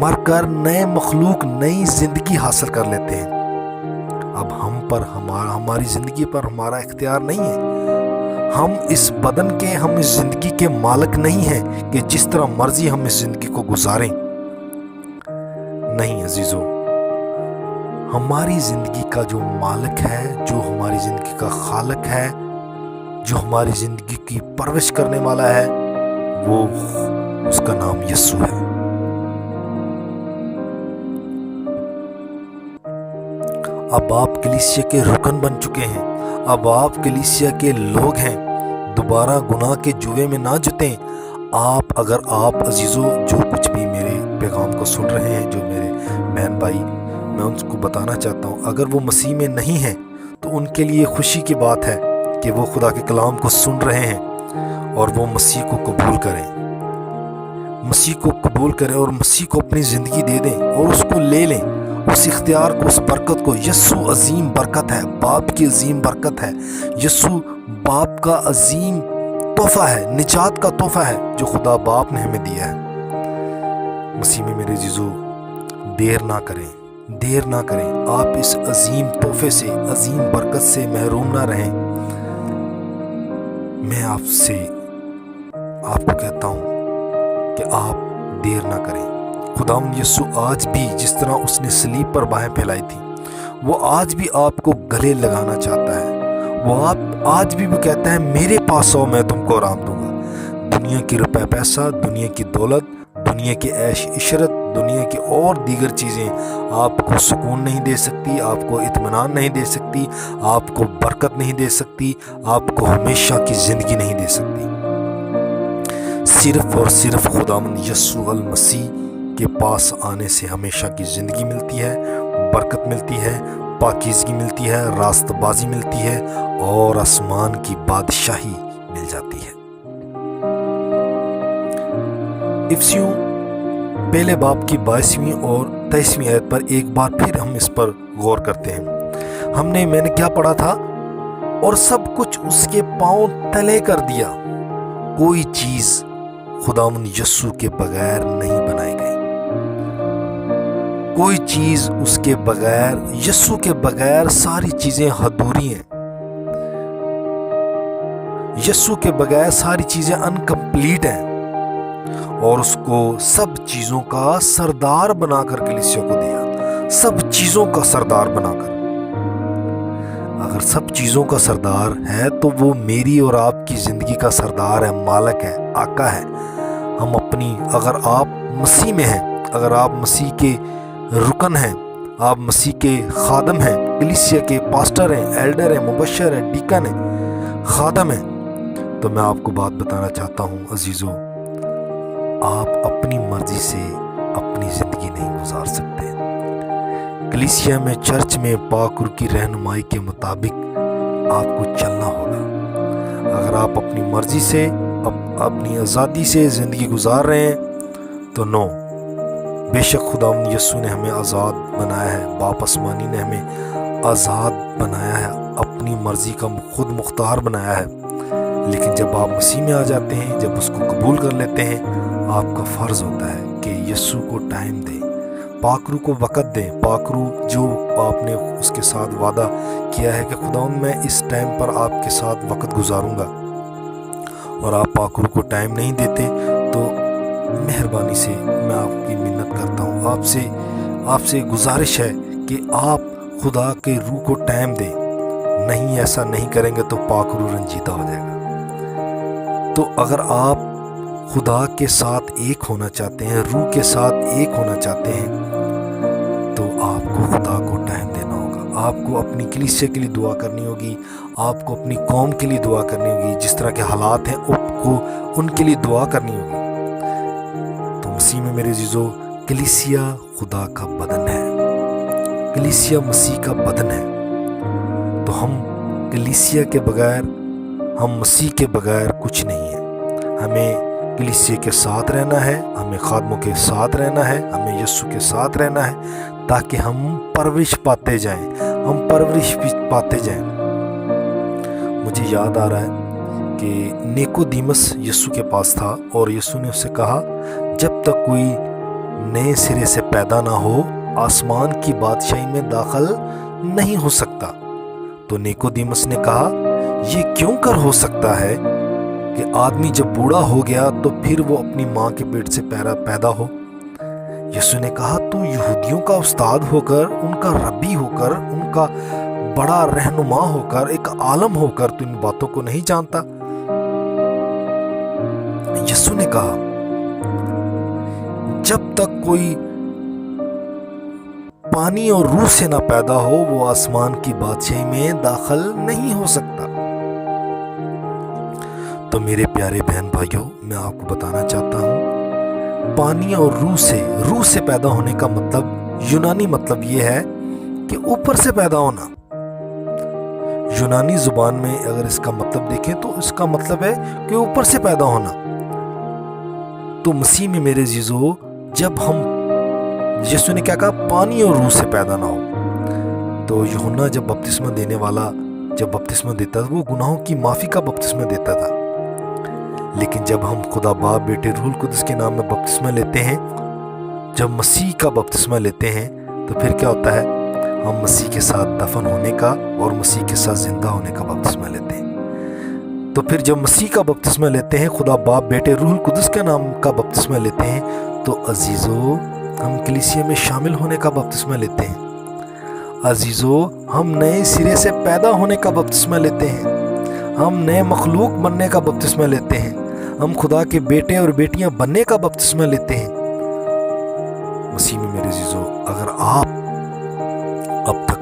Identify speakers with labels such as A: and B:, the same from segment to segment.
A: مر کر نئے مخلوق نئی زندگی حاصل کر لیتے ہیں۔ اب ہماری زندگی پر ہمارا اختیار نہیں ہے۔ ہم اس بدن کے، ہم اس زندگی کے مالک نہیں ہیں کہ جس طرح مرضی ہم اس زندگی کو گزاریں۔ نہیں عزیزو، ہماری زندگی کا جو مالک ہے، جو ہماری زندگی کا خالق ہے، جو ہماری زندگی کی پرورش کرنے والا ہے، وہ اس کا نام یسوع ہے۔ اب آپ کلیسیا کے رکن بن چکے ہیں، اب آپ کلیسیا کے لوگ ہیں۔ دوبارہ گناہ کے جوے میں نہ جتیں۔ اگر آپ عزیزو جو کچھ بھی میرے پیغام کو سن رہے ہیں، جو میرے بہن بھائی، میں ان کو بتانا چاہتا ہوں، اگر وہ مسیح میں نہیں ہیں تو ان کے لیے خوشی کی بات ہے کہ وہ خدا کے کلام کو سن رہے ہیں اور وہ مسیح کو قبول کریں، مسیح کو قبول کریں اور مسیح کو اپنی زندگی دے دیں اور اس کو لے لیں، اس اختیار کو، اس برکت کو۔ یسوع عظیم برکت ہے، باپ کی عظیم برکت ہے، یسوع باپ کا عظیم تحفہ ہے، نجات کا تحفہ ہے جو خدا باپ نے ہمیں دیا ہے۔ مسیح میں میرے عزیزو، دیر نہ کریں، دیر نہ کریں، آپ اس عظیم تحفے سے، عظیم برکت سے محروم نہ رہیں۔ میں آپ کو کہتا ہوں کہ آپ دیر نہ کریں۔ خداوند یسوع آج بھی جس طرح اس نے صلیب پر باہیں پھیلائی تھی، وہ آج بھی آپ کو گلے لگانا چاہتا ہے۔ وہ آج بھی وہ کہتا ہے میرے پاس آؤ، میں تم کو آرام دوں گا۔ دنیا کی روپے پیسہ، دنیا کی دولت، دنیا کی عیش عشرت، دنیا کی اور دیگر چیزیں آپ کو سکون نہیں دے سکتی، آپ کو اطمینان نہیں دے سکتی، آپ کو برکت نہیں دے سکتی، آپ کو ہمیشہ کی زندگی نہیں دے سکتی۔ صرف اور صرف خداوند یسوع المسیح کے پاس آنے سے ہمیشہ کی زندگی ملتی ہے، برکت ملتی ہے، پاکیزگی ملتی ہے، راست بازی ملتی ہے اور آسمان کی بادشاہی مل جاتی ہے۔ افسیوں پہلے باب کی 22ویں اور 23ویں آیت پر ایک بار پھر ہم اس پر غور کرتے ہیں۔ میں نے کیا پڑھا تھا؟ اور سب کچھ اس کے پاؤں تلے کر دیا۔ کوئی چیز خداوند یسوع کے بغیر نہیں بنائی گئی، کوئی چیز اس کے بغیر، یسوع کے بغیر ساری چیزیں ادھوری ہیں، یسوع کے بغیر ساری چیزیں انکمپلیٹ ہیں، اور اس کو سب چیزوں کا سردار بنا کر کلیسیا کو دیا، سب چیزوں کا سردار بنا کر۔ اگر سب چیزوں کا سردار ہے تو وہ میری اور آپ کی زندگی کا سردار ہے، مالک ہے، آقا ہے۔ اگر آپ مسیح میں ہیں، اگر آپ مسیح کے رکن ہیں، آپ مسیح کے خادم ہیں، کلیسیا کے پاسٹر ہیں، ایلڈر ہیں، مبشر ہیں، ڈیکن ہیں، خادم ہیں، تو میں آپ کو بات بتانا چاہتا ہوں عزیزو، آپ اپنی مرضی سے اپنی زندگی نہیں گزار سکتے۔ کلیسیا میں، چرچ میں پاک روح کی رہنمائی کے مطابق آپ کو چلنا ہوگا۔ اگر آپ اپنی مرضی سے، اپنی آزادی سے زندگی گزار رہے ہیں تو نو، بے شک خداوند یسوع نے ہمیں آزاد بنایا ہے، باپ آسمانی نے ہمیں آزاد بنایا ہے، اپنی مرضی کا خود مختار بنایا ہے۔ لیکن جب آپ مسیح میں آ جاتے ہیں، جب اس کو قبول کر لیتے ہیں، آپ کا فرض ہوتا ہے کہ یسوع کو ٹائم دیں، پاک روح کو وقت دیں۔ پاک روح جو آپ نے اس کے ساتھ وعدہ کیا ہے کہ خداوند میں اس ٹائم پر آپ کے ساتھ وقت گزاروں گا، اور آپ پاک روح کو ٹائم نہیں دیتے، تو مہربانی سے میں آپ کی منت کرتا ہوں، آپ سے گزارش ہے کہ آپ خدا کے روح کو ٹائم دیں۔ نہیں، ایسا نہیں کریں گے تو پاک روح رنجیدہ ہو جائے گا۔ تو اگر آپ خدا کے ساتھ ایک ہونا چاہتے ہیں، روح کے ساتھ ایک ہونا چاہتے ہیں، تو آپ کو خدا کو ٹائم دینا ہوگا۔ آپ کو اپنی کلیسیا کے لیے دعا کرنی ہوگی، آپ کو اپنی قوم کے لیے دعا کرنی ہوگی، جس طرح کے حالات ہیں ان کے لیے دعا کرنی ہوگی۔ تو مسیح میں میرے عزیزو، کلیسیا خدا کا بدن ہے، کلیسیا مسیح کا بدن ہے۔ تو ہم کلیسیا کے بغیر، ہم مسیح کے بغیر کچھ نہیں ہیں۔ ہمیں کلیسیا کے ساتھ رہنا ہے، ہمیں خادموں کے ساتھ رہنا ہے، ہمیں یسوع کے ساتھ رہنا ہے، تاکہ ہم پرورش پاتے جائیں، ہم پرورش بھی پاتے جائیں۔ مجھے یاد آ رہا ہے کہ نیکودیمس یسوع کے پاس تھا، اور یسوع نے اسے کہا، جب تک کوئی نئے سرے سے پیدا نہ ہو آسمان کی بادشاہی میں داخل نہیں ہو سکتا۔ تو نیکودیمس نے کہا، یہ کیوں کر ہو سکتا ہے کہ آدمی جب بوڑھا ہو گیا تو پھر وہ اپنی ماں کے پیٹ سے پیدا ہو؟ یسوع نے کہا، تو یہودیوں کا استاد ہو کر، ان کا ربی ہو کر، ان کا بڑا رہنما ہو کر، ایک عالم ہو کر تو ان باتوں کو نہیں جانتا؟ یسوع نے کہا، جب تک کوئی پانی اور روح سے نہ پیدا ہو وہ آسمان کی بادشاہی میں داخل نہیں ہو سکتا۔ تو میرے پیارے بہن بھائیوں، میں آپ کو بتانا چاہتا ہوں، پانی اور روح سے پیدا ہونے کا مطلب، یونانی مطلب یہ ہے کہ اوپر سے پیدا ہونا۔ یونانی زبان میں اگر اس کا مطلب دیکھیں تو اس کا مطلب ہے کہ اوپر سے پیدا ہونا۔ تو مسیح میں میرے عزیزو، جب ہم، یسوع نے کیا کہا؟ پانی اور روح سے پیدا نہ ہو۔ تو یوحنا جب بپتسمہ دینے والا جب بپتسمہ دیتا تھا، وہ گناہوں کی معافی کا بپتسمہ دیتا تھا۔ لیکن جب ہم خدا باپ، بیٹے، روح القدس کے نام میں بپتسمہ لیتے ہیں، جب مسیح کا بپتسمہ لیتے ہیں، تو پھر کیا ہوتا ہے؟ ہم مسیح کے ساتھ دفن ہونے کا اور مسیح کے ساتھ زندہ ہونے کا بپتسمہ لیتے ہیں۔ تو پھر جب مسیح کا بپتسمہ لیتے ہیں، خدا باپ، بیٹے، روح القدس کے نام کا بپتسمہ لیتے ہیں، تو عزیزو ہم کلیسیا میں شامل ہونے کا بپتسمہ لیتے ہیں۔ عزیزو ہم نئے سرے سے پیدا ہونے کا بپتسمہ لیتے ہیں، ہم نئے مخلوق بننے کا بپتسمہ لیتے ہیں، ہم خدا کے بیٹے اور بیٹیاں بننے کا بپتسمہ لیتے ہیں۔ مسیح میں میرے عزیزو، اگر اب تک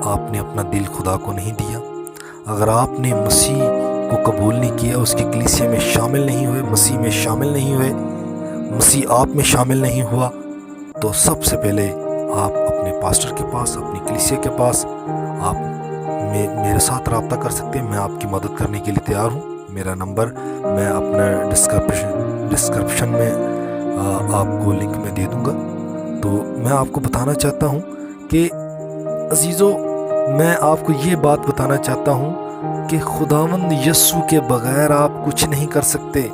A: آپ نے اپنا دل خدا کو نہیں دیا، اگر آپ نے مسیح کو قبول نہیں کیا، اس کی کلیسیا میں شامل نہیں ہوئے، مسیح میں شامل نہیں ہوئے، مسیح آپ میں شامل نہیں ہوا، تو سب سے پہلے آپ اپنے پاسٹر کے پاس، اپنی کلیسیا کے پاس آپ میرے ساتھ رابطہ کر سکتے ہیں۔ میں آپ کی مدد کرنے کے لیے تیار ہوں۔ میرا نمبر میں اپنا ڈسکرپشن میں آپ کو لنک میں دے دوں گا۔ تو میں آپ کو بتانا چاہتا ہوں کہ عزیزو، میں آپ کو یہ بات بتانا چاہتا ہوں کہ خداوند یسوع کے بغیر آپ کچھ نہیں کر سکتے۔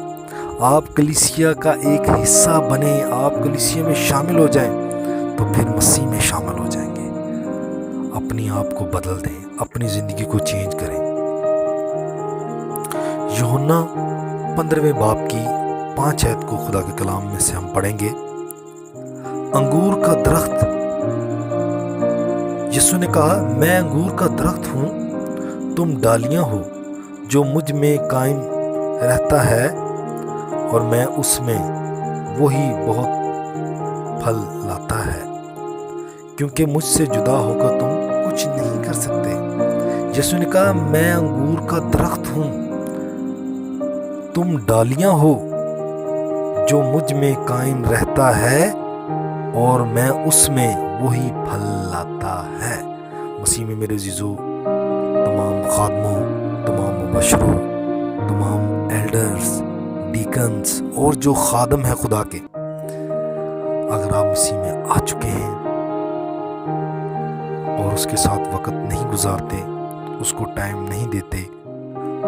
A: آپ کلیسیا کا ایک حصہ بنیں، آپ کلیسیا میں شامل ہو جائیں، تو پھر مسیح میں شامل ہو جائیں گے۔ اپنی آپ کو بدل دیں، اپنی زندگی کو چینج کریں۔ یوحنا 15ویں باب کی 5 آیت کو خدا کے کلام میں سے ہم پڑھیں گے۔ انگور کا درخت، یسوع نے کہا، میں انگور کا درخت ہوں، تم ڈالیاں ہو۔ جو مجھ میں قائم رہتا ہے اور میں اس میں، وہی بہت پھل لاتا ہے، کیونکہ مجھ سے جدا ہو کر تم کچھ نہیں کر سکتے۔ یسوع نے کہا، میں انگور کا درخت ہوں، تم ڈالیاں ہو۔ جو مجھ میں قائم رہتا ہے اور میں اس میں، وہی پھل لاتا ہے۔ مسیح میں میرے عزیزو، تمام خادموں، تمام مبشروں، تمام ایلڈرز، ڈیکنز اور جو خادم ہیں خدا کے، اگر آپ مسیح میں آ چکے ہیں اور اس کے ساتھ وقت نہیں گزارتے، اس کو ٹائم نہیں دیتے،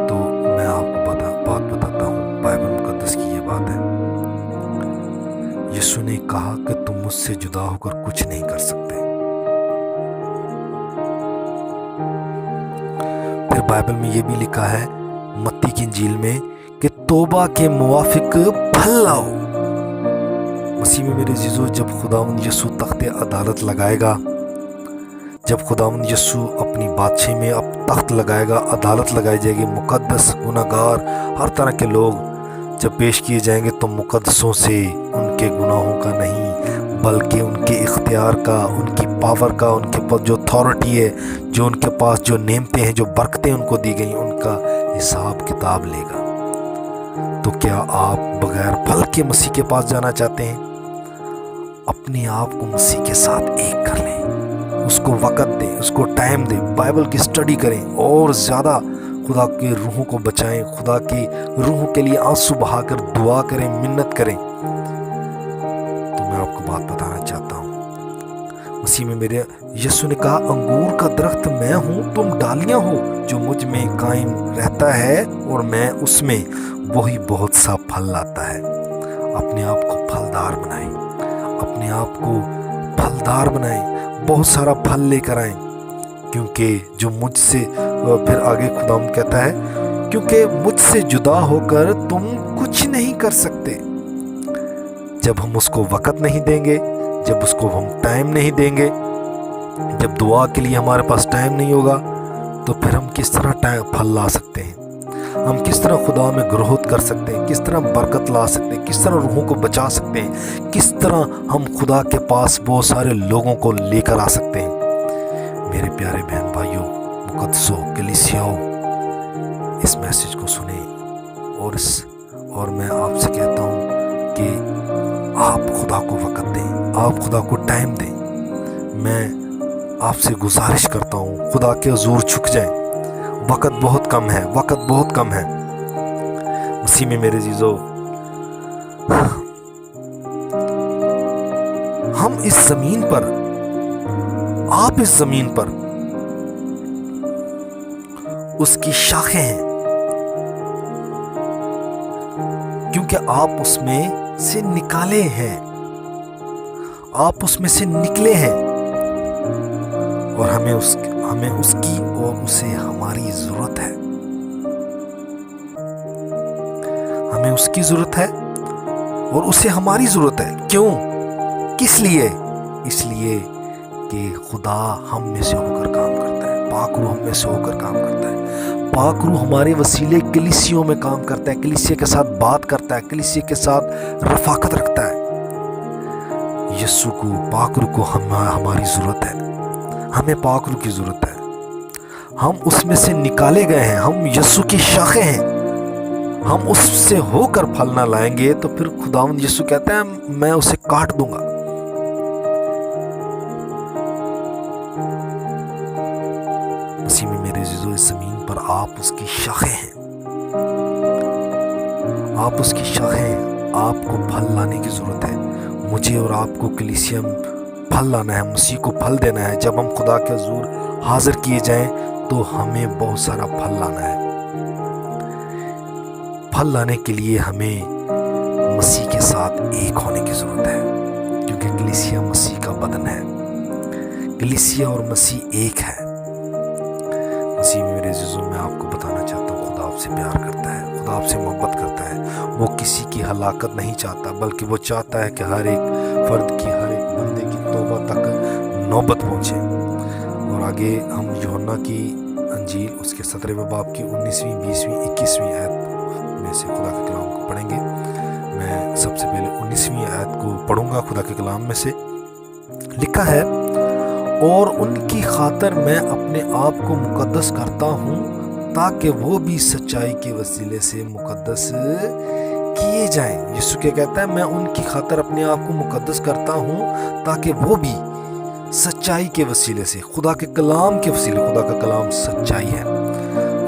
A: تو میں آپ کو بات بتاتا ہوں، بائبل مقدس کی یہ بات ہے۔ یسوع نے کہا کہ تم مجھ سے جدا ہو کر کچھ نہیں کر سکتے۔ پھر بائبل میں یہ بھی لکھا ہے متی کی انجیل میں کہ توبہ کے موافق پھل لاؤ۔ مسیح میں میرے عزیزو، جب خداوند یسوع تخت عدالت لگائے گا، جب خداوند یسوع اپنی بادشاہی میں اب تخت لگائے گا، عدالت لگائی جائے گی، مقدس، گناہگار، ہر طرح کے لوگ جب پیش کیے جائیں گے، تو مقدسوں سے ان کے گناہوں کا نہیں، بلکہ ان کے اختیار کا، ان کی پاور کا، ان کے پاس جو اتھارٹی ہے، جو ان کے پاس جو نعمتیں ہیں، جو برکتیں ان کو دی گئیں، ان کا حساب کتاب لے گا۔ تو کیا آپ بغیر پھل کے مسیح کے پاس جانا چاہتے ہیں؟ اپنے آپ کو مسیح کے ساتھ ایک کر لیں، اس کو وقت دیں، اس کو ٹائم دیں، بائبل کی اسٹڈی کریں، اور زیادہ خدا کے روحوں کو بچائیں، خدا کی روحوں کے لیے آنسو بہا کر دعا کریں، منت کریں۔ تو میں آپ کو بات بتانا چاہتا ہوں، مسیح میں میرے یسوع نے کہا، انگور کا درخت میں ہوں، تم ڈالیاں ہو۔ جو مجھ میں قائم رہتا ہے اور میں اس میں، وہی بہت سا پھل لاتا ہے۔ اپنے آپ کو پھلدار بنائیں، اپنے اپنے آپ کو پھلدار بنائیں، بہت سارا پھل لے کر آئیں، کیونکہ جو مجھ سے، پھر آگے خداوند کہتا ہے کیونکہ مجھ سے جدا ہو کر تم کچھ نہیں کر سکتے۔ جب ہم اس کو وقت نہیں دیں گے، جب اس کو ہم ٹائم نہیں دیں گے، جب دعا کے لیے ہمارے پاس ٹائم نہیں ہوگا، تو پھر ہم کس طرح پھل لا سکتے ہیں؟ ہم کس طرح خدا میں گروہت کر سکتے ہیں؟ کس طرح برکت لا سکتے ہیں؟ کس طرح روحوں کو بچا سکتے ہیں؟ کس طرح ہم خدا کے پاس بہت سارے لوگوں کو لے کر آ سکتے ہیں؟ میرے پیارے بہن بھائیوں، مقدسوں، کلیسیاؤں، اس میسیج کو سنیں، اور میں آپ سے کہتا ہوں کہ آپ خدا کو وقت دیں، آپ خدا کو ٹائم دیں۔ میں آپ سے گزارش کرتا ہوں، خدا کے حضور جھک جائیں، وقت بہت کم ہے، وقت بہت کم ہے۔ مسیح میں میرے عزیزو، ہم اس زمین پر، آپ اس زمین پر اس کی شاخیں ہیں، کیونکہ آپ اس میں سے نکالے ہیں، آپ اس میں سے نکلے ہیں، اور ہمیں اس کی اور اسے ہماری ضرورت ہے، ہمیں اس کی ضرورت ہے اور اسے ہماری ضرورت ہے۔ کیوں؟ کس لیے؟ اس لیے کہ خدا ہم میں سے ہو کر کام کرتا ہے، پاک روح ہم میں سے ہو کر کام کرتا ہے، پاک روح ہمارے وسیلے کلیسیوں میں کام کرتا ہے، کلیسیے کے ساتھ بات کرتا ہے، کلیسیے کے ساتھ رفاقت رکھتا ہے۔ یسوع کو، پاک روح کو ہماری ضرورت ہے، ہمیں پاک روح کی ضرورت ہے۔ ہم اس میں سے نکالے گئے ہیں، ہم یسوع کی شاخیں ہیں، ہم اس سے ہو کر پھل نہ لائیں گے تو پھر خداوند یسوع کہتا ہے میں اسے کاٹ دوں گا۔ مسیح میں میرے عزیزو، اس زمین پر آپ اس کی شاخیں ہیں، آپ اس کی شاخیں ہیں، آپ کو پھل لانے کی ضرورت ہے۔ مجھے اور آپ کو کلیسیا میں پھل لانا ہے، مسیح کو پھل دینا ہے۔ جب ہم خدا کے حضور حاضر کیے جائیں تو ہمیں بہت سارا پھل لانا ہے۔ پھل لانے کے لیے ہمیں مسیح کے ساتھ ایک ہونے کی ضرورت ہے، کیونکہ کلیسیا مسیح کا بدن ہے، کلیسیا اور مسیح ایک ہے۔ مسیح میں میرے عزیزوں، میں آپ کو بتانا چاہتا ہوں، خدا آپ سے پیار کرتا ہے، خدا آپ سے محبت کرتا ہے۔ وہ کسی کی ہلاکت نہیں چاہتا، بلکہ وہ چاہتا ہے کہ ہر ایک فرد کی، ہر ایک بندے کی توبہ تک نوبت پہنچے۔ اور آگے ہم یوحنا کی انجیل اس کے 17ویں باب کی 19ویں، 20ویں، 21ویں آیت میں سے خدا کے کلام کو پڑھیں گے۔ میں سب سے پہلے 19ویں آیت کو پڑھوں گا۔ خدا کے کلام میں سے لکھا ہے، اور ان کی خاطر میں اپنے آپ کو مقدس کرتا ہوں تاکہ وہ بھی سچائی کے وسیلے سے مقدس کیے جائیں۔ یسوع کیا کہتا ہے؟ میں ان کی خاطر اپنے آپ کو مقدس کرتا ہوں تاکہ وہ بھی سچائی کے وسیلے سے، خدا کے کلام کے وسیلے، خدا کا کلام سچائی ہے،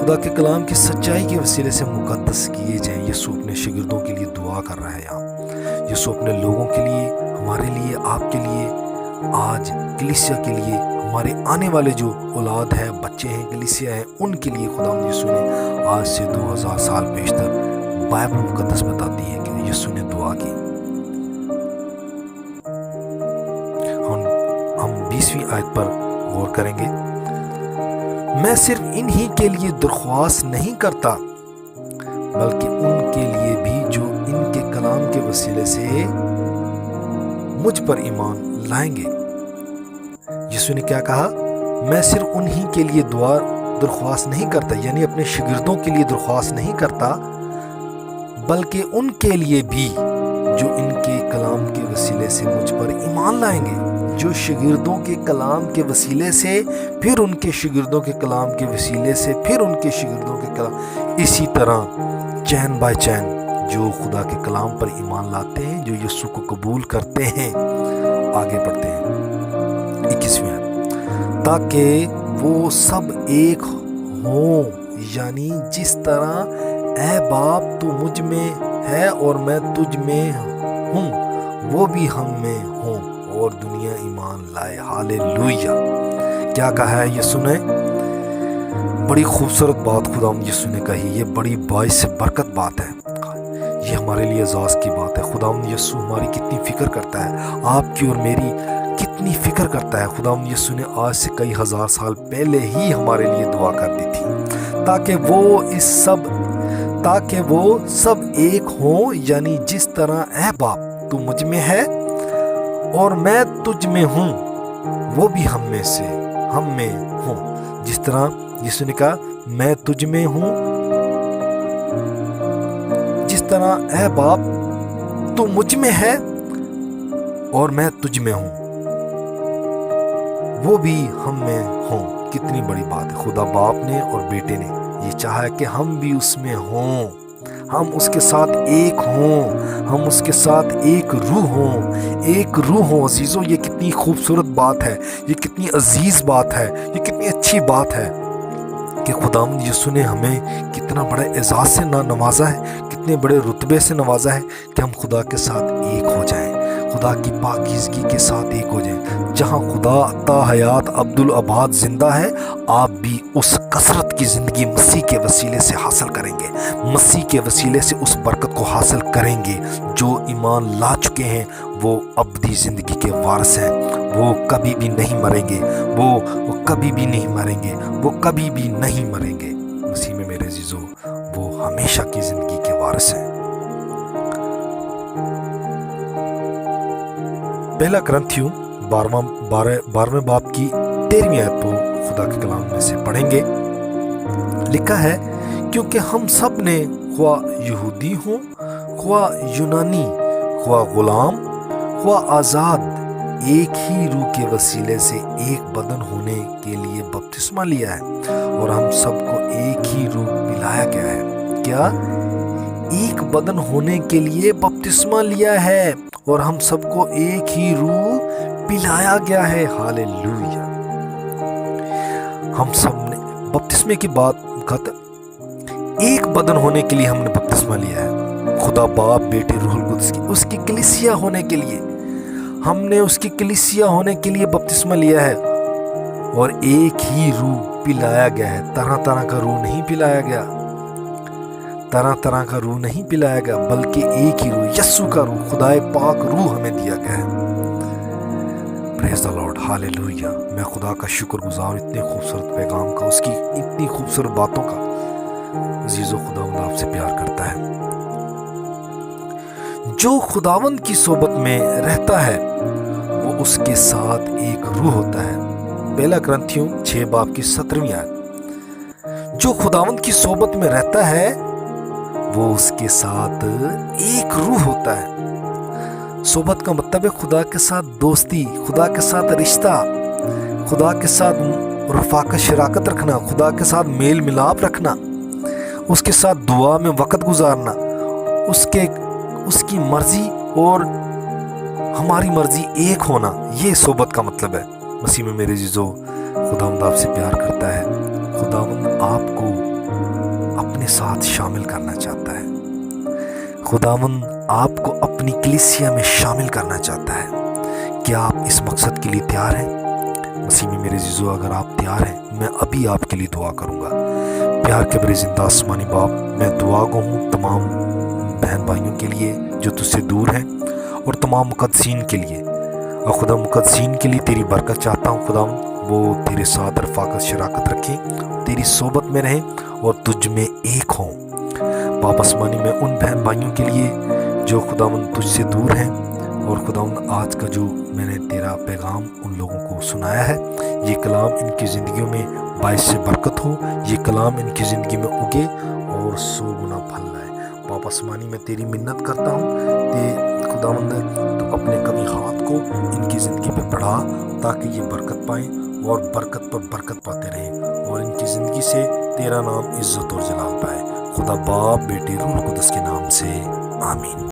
A: خدا کے کلام کی سچائی کے وسیلے سے مقدس کیے جائیں۔ یسوع اپنے شاگردوں کے لیے دعا کر رہا ہے یہاں۔ یسوع اپنے لوگوں کے لیے، ہمارے لیے، آپ کے لیے، آج کلیسیا کے لیے، ہمارے آنے والے جو اولاد ہے، بچے ہیں، کلیسیا ہیں، ان کے لیے خداوند یسوع نے آج سے 2000 سال پیشتر بائبل مقدس بتاتی ہے کہ یسوع نے دعا کی۔ ہم 20ویں آیت پر غور کریں گے۔ میں صرف انہی کے لیے درخواست نہیں کرتا بلکہ ان کے لیے بھی جو ان کے کلام کے وسیلے سے مجھ پر ایمان لائیں گے۔ یسوع نے کیا کہا؟ میں صرف انہی کے لیے درخواست نہیں کرتا، یعنی اپنے شاگردوں کے لیے درخواست نہیں کرتا، بلکہ ان کے لیے بھی جو ان کے کلام کے وسیلے سے مجھ پر ایمان لائیں گے۔ جو شاگردوں کے کلام کے وسیلے سے، پھر ان کے شاگردوں کے کلام کے وسیلے سے، پھر ان کے شاگردوں کے کلام، اسی طرح چین بائی چین جو خدا کے کلام پر ایمان لاتے ہیں، جو یسوع کو قبول کرتے ہیں، آگے بڑھتے ہیں۔ 21ویں آیت، تاکہ وہ سب ایک ہوں، یعنی جس طرح اے باپ تو مجھ میں ہے اور میں تجھ میں ہوں، وہ بھی ہم میں ہوں اور دنیا ایمان لائے۔ ہالےلویا! کیا کہا ہے یسوع نے؟ بڑی خوبصورت بات خداوند یسوع نے کہی، یہ بڑی باعث برکت بات ہے۔ یہ ہمارے لیے اعزاز کی بات ہے۔ خداوند یسوع ہماری کتنی فکر کرتا ہے، آپ کی اور میری کتنی فکر کرتا ہے۔ خداوند یسوع نے آج سے کئی ہزار سال پہلے ہی ہمارے لیے دعا کر دی تھی تاکہ وہ سب ایک ہوں، یعنی جس طرح اے باپ تو مجھ میں ہے اور میں تجھ میں ہوں، وہ بھی ہم میں ہوں۔ جس طرح یسوع نے کہا میں تجھ میں ہوں، جس طرح اے باپ تو مجھ میں ہے اور میں تجھ میں ہوں، وہ بھی ہم میں ہوں۔ کتنی بڑی بات ہے، خدا باپ نے اور بیٹے نے یہ چاہا کہ ہم بھی اس میں ہوں، ہم اس کے ساتھ ایک ہوں، ہم اس کے ساتھ ایک روح ہوں۔ عزیزو، یہ کتنی خوبصورت بات ہے، یہ کتنی عزیز بات ہے، یہ کتنی اچھی بات ہے کہ خداوند یسوع نے ہمیں کتنا بڑے اعزاز سے نوازا ہے، کتنے بڑے رتبے سے نوازا ہے کہ ہم خدا کے ساتھ ایک ہو جائیں، خدا کی پاکیزگی کے ساتھ ایک ہو جائیں۔ جہاں خدا عطا حیات عبدالآباد زندہ ہے، آپ بھی اس کثرت کی زندگی مسیح کے وسیلے سے حاصل کریں گے، مسیح کے وسیلے سے اس برکت کو حاصل کریں گے۔ جو ایمان لا چکے ہیں وہ ابدی زندگی کے وارث ہیں، وہ کبھی بھی نہیں مریں گے، وہ کبھی بھی نہیں مریں گے، وہ کبھی بھی نہیں مریں گے۔ مسیح میں میرے عزیزو، وہ ہمیشہ کی زندگی کے وارث ہیں۔ پہلا کرنتھیوں 12ویں باب کی 13ویں آیت کو خدا کے کلام میں سے پڑھیں گے۔ لکھا ہے کیونکہ ہم سب نے خواہ یہودی ہوں خواہ یونانی، خواہ غلام خواہ آزاد، ایک ہی روح کے وسیلے سے ایک بدن ہونے کے لیے بپتسمہ لیا ہے، اور ہم سب کو ایک ہی روح پلایا گیا ہے۔ کیا؟ ایک بدن ہونے کے لیے بپتسمہ لیا ہے اور ہم سب کو ایک ہی روح پلایا گیا ہے۔ ہاللیلویا! ہم سب نے بپتسمے کی بات ایک بدن ہونے کے لیے ہم نے بپتسمہ لیا ہے، خدا باپ بیٹے روح القدس کی اس کی کلیسیا ہونے کے لیے ہم نے اس کی کلیسیا ہونے کے لیے بپتسمہ لیا ہے، اور ایک ہی روح پلایا گیا ہے۔ طرح طرح کا روح نہیں پلایا گیا، طرح طرح کا روح نہیں پلایا گیا، بلکہ ایک ہی روح، یسوع کا روح، خدائے پاک روح ہمیں دیا گیا ہے۔ پریز دی لارڈ، ہاللیلویا! میں خدا کا شکر گزار اتنے خوبصورت پیغام کا، اس کی اتنی خوبصورت باتوں کا۔ عزیزو، خداوند آپ سے پیار کرتا ہے۔ جو خداوند کی صحبت میں رہتا ہے وہ اس کے ساتھ ایک روح ہوتا ہے۔ پہلا کرنتھیوں 6 باب کی 17ویں آیت۔ جو خداوند کی صحبت میں رہتا ہے وہ اس کے ساتھ ایک روح ہوتا ہے۔ صحبت کا مطلب ہے خدا کے ساتھ دوستی، خدا کے ساتھ رشتہ، خدا کے ساتھ رفاقت شراکت رکھنا، خدا کے ساتھ میل ملاپ رکھنا، اس کے ساتھ دعا میں وقت گزارنا، اس کی مرضی اور ہماری مرضی ایک ہونا، یہ صحبت کا مطلب ہے۔ مسیح میں میرے عزیزو، خداوند آپ سے پیار کرتا ہے، خداوند آپ کو اپنے ساتھ شامل کرنا چاہتا ہے، خداوند آپ کو اپنی کلیسیا میں شامل کرنا چاہتا ہے۔ کیا آپ اس مقصد کے لیے تیار ہیں؟ مسیح میں میرے عزیزو، اگر آپ تیار ہیں، میں ابھی آپ کے لیے دعا کروں گا۔ پیار کے بڑے زندہ آسمانی باپ، میں دعا گو ہوں تمام بہن بھائیوں کے لیے جو تجھ سے دور ہیں، اور تمام مقدسین کے لیے، اور خدا مقدسین کے لیے تیری برکت چاہتا ہوں۔ خدا وہ تیرے ساتھ رفاقت شراکت رکھیں، تیری صحبت میں رہیں اور تجھ میں ایک ہوں۔ باپ آسمانی، میں ان بہن بھائیوں کے لیے جو خداوند تجھ سے دور ہیں، اور خداوند آج کا جو میں نے تیرا پیغام ان لوگوں کو سنایا ہے، یہ کلام ان کی زندگیوں میں باعث سے برکت ہو، یہ کلام ان کی زندگی میں اگے اور 100 گنا پھل لائے۔ باپ آسمانی، میں تیری منت کرتا ہوں کہ خداوند تو اپنے کبھی ہاتھ کو ان کی زندگی پہ بڑھا، تاکہ یہ برکت پائیں اور برکت پر برکت پاتے رہیں، اور ان کی زندگی سے تیرا نام عزت اور جلال پائے۔ خدا باپ بیٹے روح القدس کے نام سے آمین۔